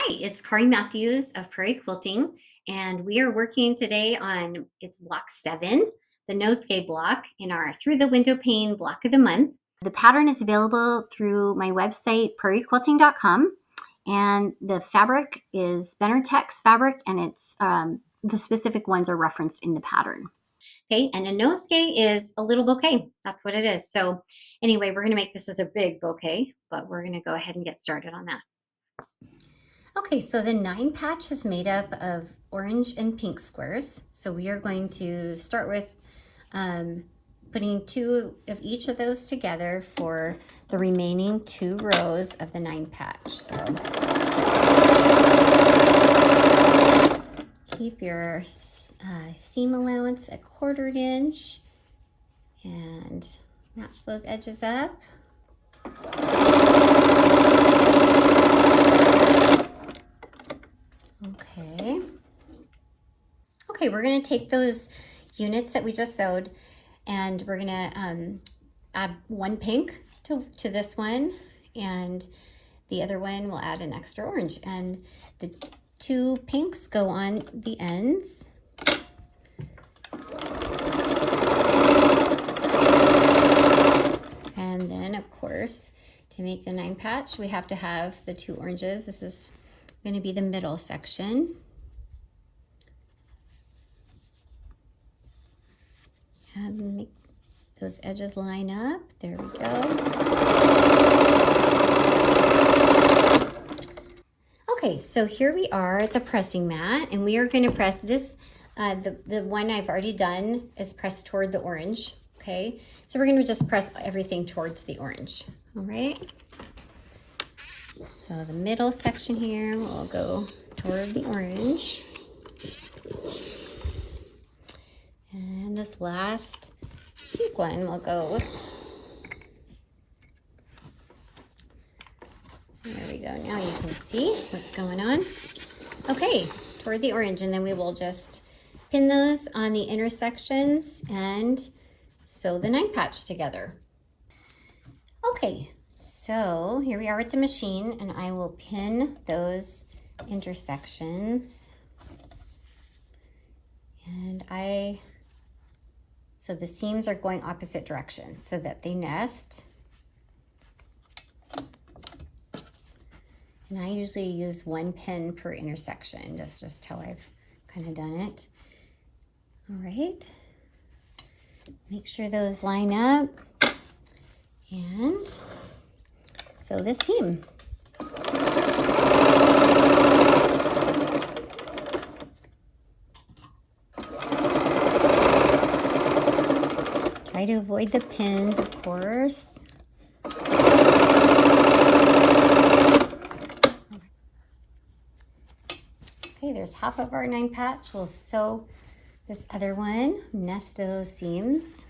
Hi, it's Kari Matthews of Prairie Quilting, and we are working today on it's block 7, the nosegay block in our Through the Window Pane block of the month. The pattern is available through my website, prairiequilting.com, and the fabric is Benartex fabric, and it's the specific ones are referenced in the pattern. Okay, and a nosegay is a little bouquet. That's what it is. So anyway, we're going to make this as a big bouquet, but we're going to go ahead and get started on that. Okay, so the 9 patch is made up of orange and pink squares. So we are going to start with putting 2 of each of those together for the remaining 2 rows of the 9 patch. So keep your seam allowance a 1/4 inch and match those edges up. Okay, we're going to take those units that we just sewed and we're going to add 1 pink to this one, and the other one will add an extra orange, and the 2 pinks go on the ends. And then, of course, to make the 9 patch, we have to have the 2 oranges. This is going to be the middle section. And make those edges line up. There we go. Okay, so here we are at the pressing mat, and we are going to press this. The one I've already done is pressed toward the orange. Okay, so we're going to just press everything towards the orange. All right. So the middle section here will go toward the orange. And this last pink one will go, whoops. There we go. Now you can see what's going on. Okay, toward the orange, and then we will just pin those on the intersections and sew the 9 patch together. Okay, so here we are with the machine, and I will pin those intersections. And so the seams are going opposite directions so that they nest. And I usually use 1 pin per intersection. That's just how I've kind of done it. All right. Make sure those line up. And sew the seam. Try to avoid the pins, of course. Okay, there's half of our 9 patch. We'll sew this other one, nest those seams.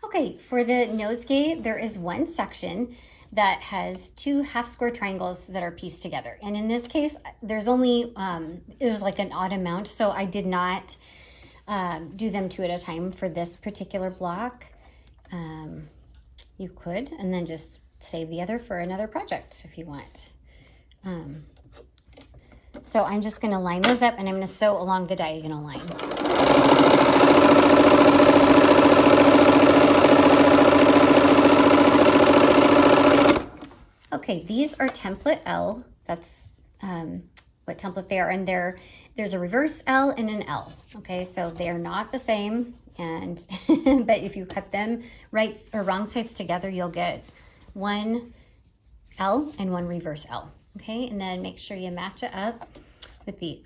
Okay, for the nosegay, there is 1 section that has 2 half square triangles that are pieced together. And in this case, there's only, it was like an odd amount, so I did not do them 2 at a time for this particular block. You could, and then just save the other for another project if you want. So I'm just going to line those up, and I'm going to sew along the diagonal line. Okay, these are template L. That's what template they are, and there's a reverse L and an L. Okay, so they are not the same, and but if you cut them right or wrong sides together, you'll get 1 L and 1 reverse L. Okay, and then make sure you match it up with the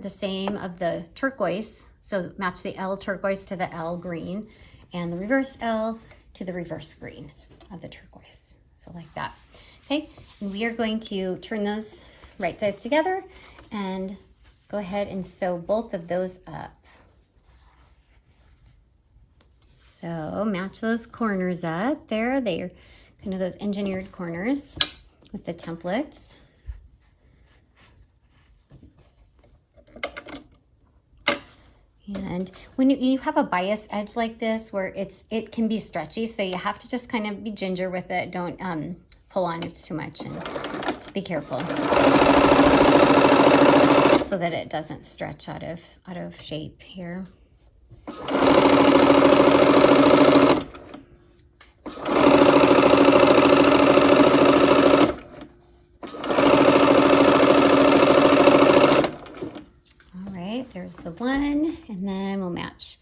same of the turquoise. So match the L turquoise to the L green, and the reverse L to the reverse green of the turquoise. So like that. Okay, and we are going to turn those right sides together and go ahead and sew both of those up. So match those corners up there. They're kind of those engineered corners with the templates. And when you have a bias edge like this where it can be stretchy, so you have to just kind of be ginger with it. Don't pull on it too much, and just be careful so that it doesn't stretch out of shape here. There's the one, and then we'll match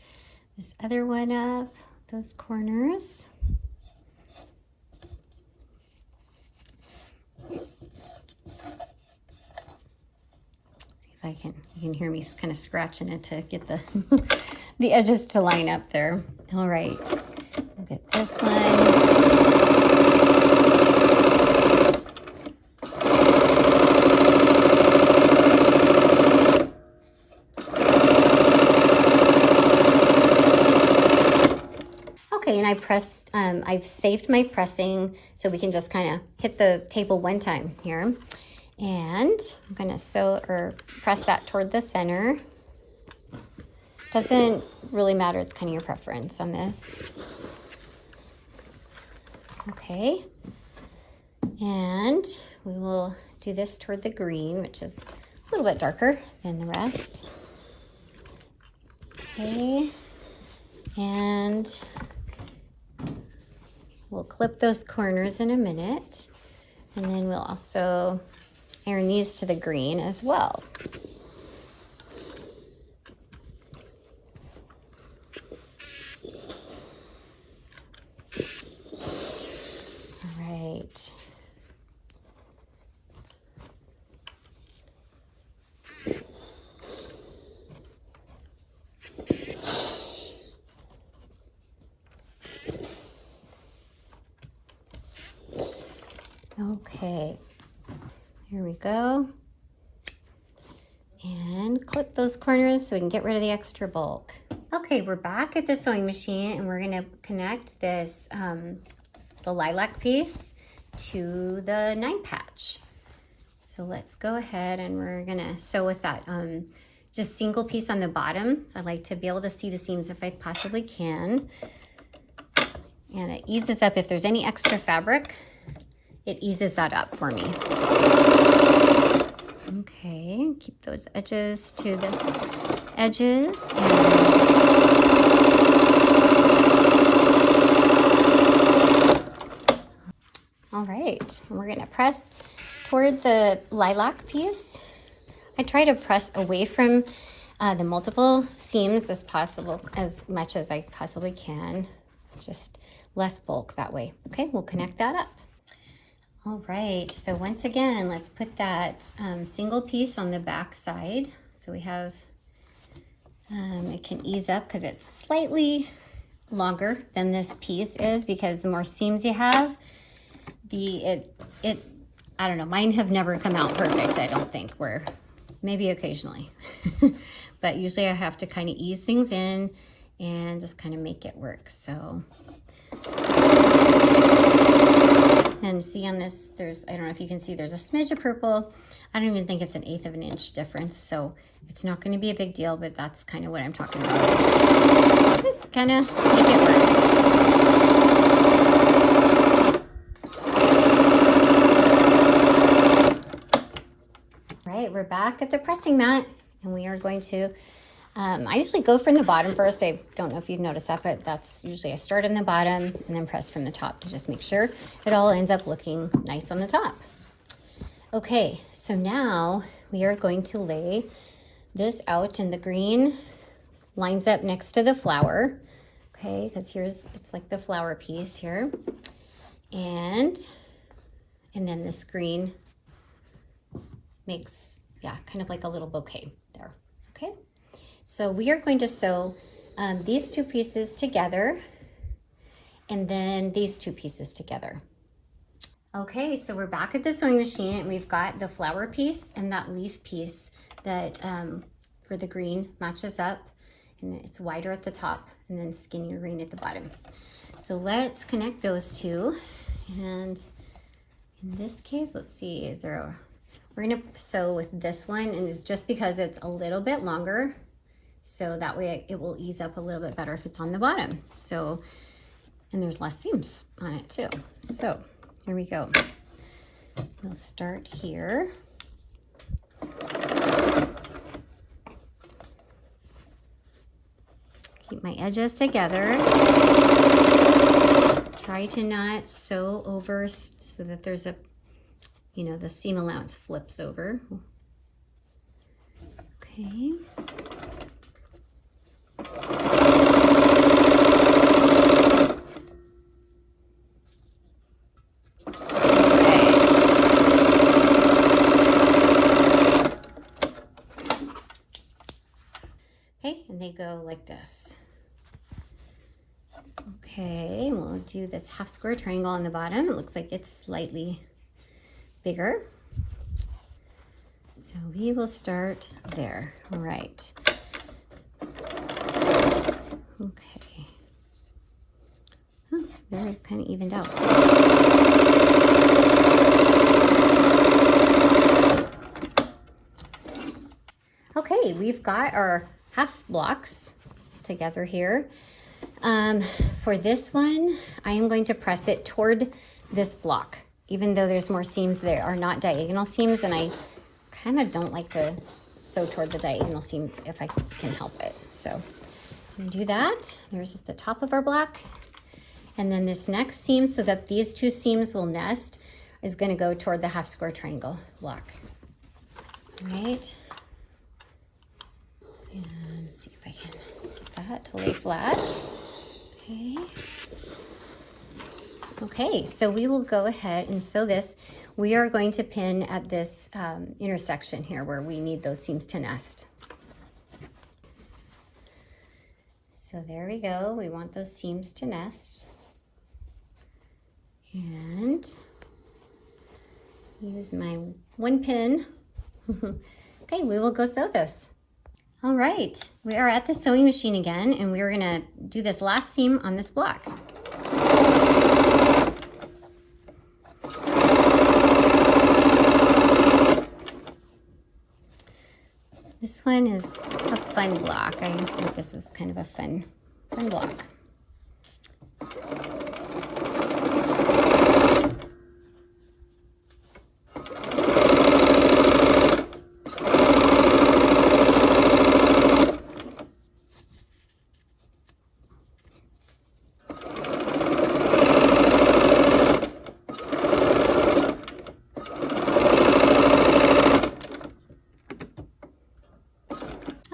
this other one up, those corners. See if I can, you can hear me kind of scratching it to get the, the edges to line up there. All right, we'll get this one. Okay, and I pressed, I've saved my pressing so we can just kind of hit the table one time here. And I'm gonna sew or press that toward the center. Doesn't really matter, it's kind of your preference on this. Okay, and we will do this toward the green, which is a little bit darker than the rest. Okay, and we'll clip those corners in a minute, and then we'll also iron these to the green as well. All right. Okay, here we go. And clip those corners so we can get rid of the extra bulk. Okay, we're back at the sewing machine, and we're gonna connect this, the lilac piece to the 9 patch. So let's go ahead and we're gonna sew with that just single piece on the bottom. I like to be able to see the seams if I possibly can. And it eases up if there's any extra fabric. It eases that up for me. Okay, keep those edges to the edges. All right, we're gonna press toward the lilac piece. I try to press away from the multiple seams as possible, as much as I possibly can. It's just less bulk that way. Okay, we'll connect that up. All right, so once again, let's put that single piece on the back side. So we have, it can ease up because it's slightly longer than this piece is, because the more seams you have, I don't know, mine have never come out perfect, I don't think, where maybe occasionally. But usually I have to kind of ease things in and just kind of make it work, so. And see on this, there's, I don't know if you can see, there's a smidge of purple. I don't even think it's 1/8 of an inch difference, so it's not going to be a big deal, but that's kind of what I'm talking about. Just kind of make it work. All right, we're back at the pressing mat, and we are going to, I usually go from the bottom first. I don't know if you've noticed that, but that's usually I start in the bottom and then press from the top to just make sure it all ends up looking nice on the top. Okay, so now we are going to lay this out, and the green lines up next to the flower. Okay, because here's, it's like the flower piece here. And then this green makes, yeah, kind of like a little bouquet there. Okay. So we are going to sew these 2 pieces together, and then these 2 pieces together. Okay, so we're back at the sewing machine and we've got the flower piece and that leaf piece that for the green matches up, and it's wider at the top and then skinnier green at the bottom. So let's connect those two. And in this case, let's see, we're gonna sew with this one, and it's just because it's a little bit longer, so that way it will ease up a little bit better if it's on the bottom. So, and there's less seams on it too. So here we go. We'll start here. Keep my edges together. Try to not sew over so that there's a, the seam allowance flips over. Okay. Okay, and they go like this. Okay, we'll do this half square triangle on the bottom. It looks like it's slightly bigger. So we will start there. All right. Okay. Oh, they're kind of evened out. Okay, we've got our half blocks together here. For this one, I am going to press it toward this block, even though there's more seams. There are not diagonal seams, and I kind of don't like to sew toward the diagonal seams if I can help it. So I'm gonna do that. There's the top of our block. And then this next seam, so that these two seams will nest, is gonna go toward the half square triangle block. All right. And let's see if I can get that to lay flat. Okay. Okay, so we will go ahead and sew this. We are going to pin at this intersection here where we need those seams to nest. So there we go. We want those seams to nest. And use my one pin. Okay, we will go sew this. All right, we are at the sewing machine again, and we're gonna do this last seam on this block. This one is a fun block. I think this is kind of a fun block.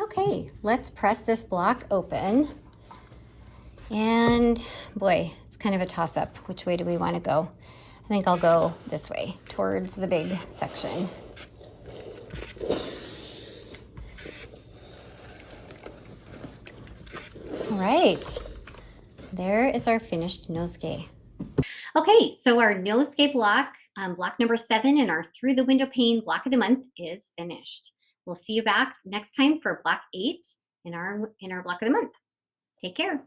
Okay, let's press this block open. And boy, it's kind of a toss-up. Which way do we want to go? I think I'll go this way, towards the big section. All right, there is our finished nosegay. Okay, so our nosegay block, block number 7 in our Through the Window Pane block of the month is finished. We'll see you back next time for block 8 in our block of the month. Take care.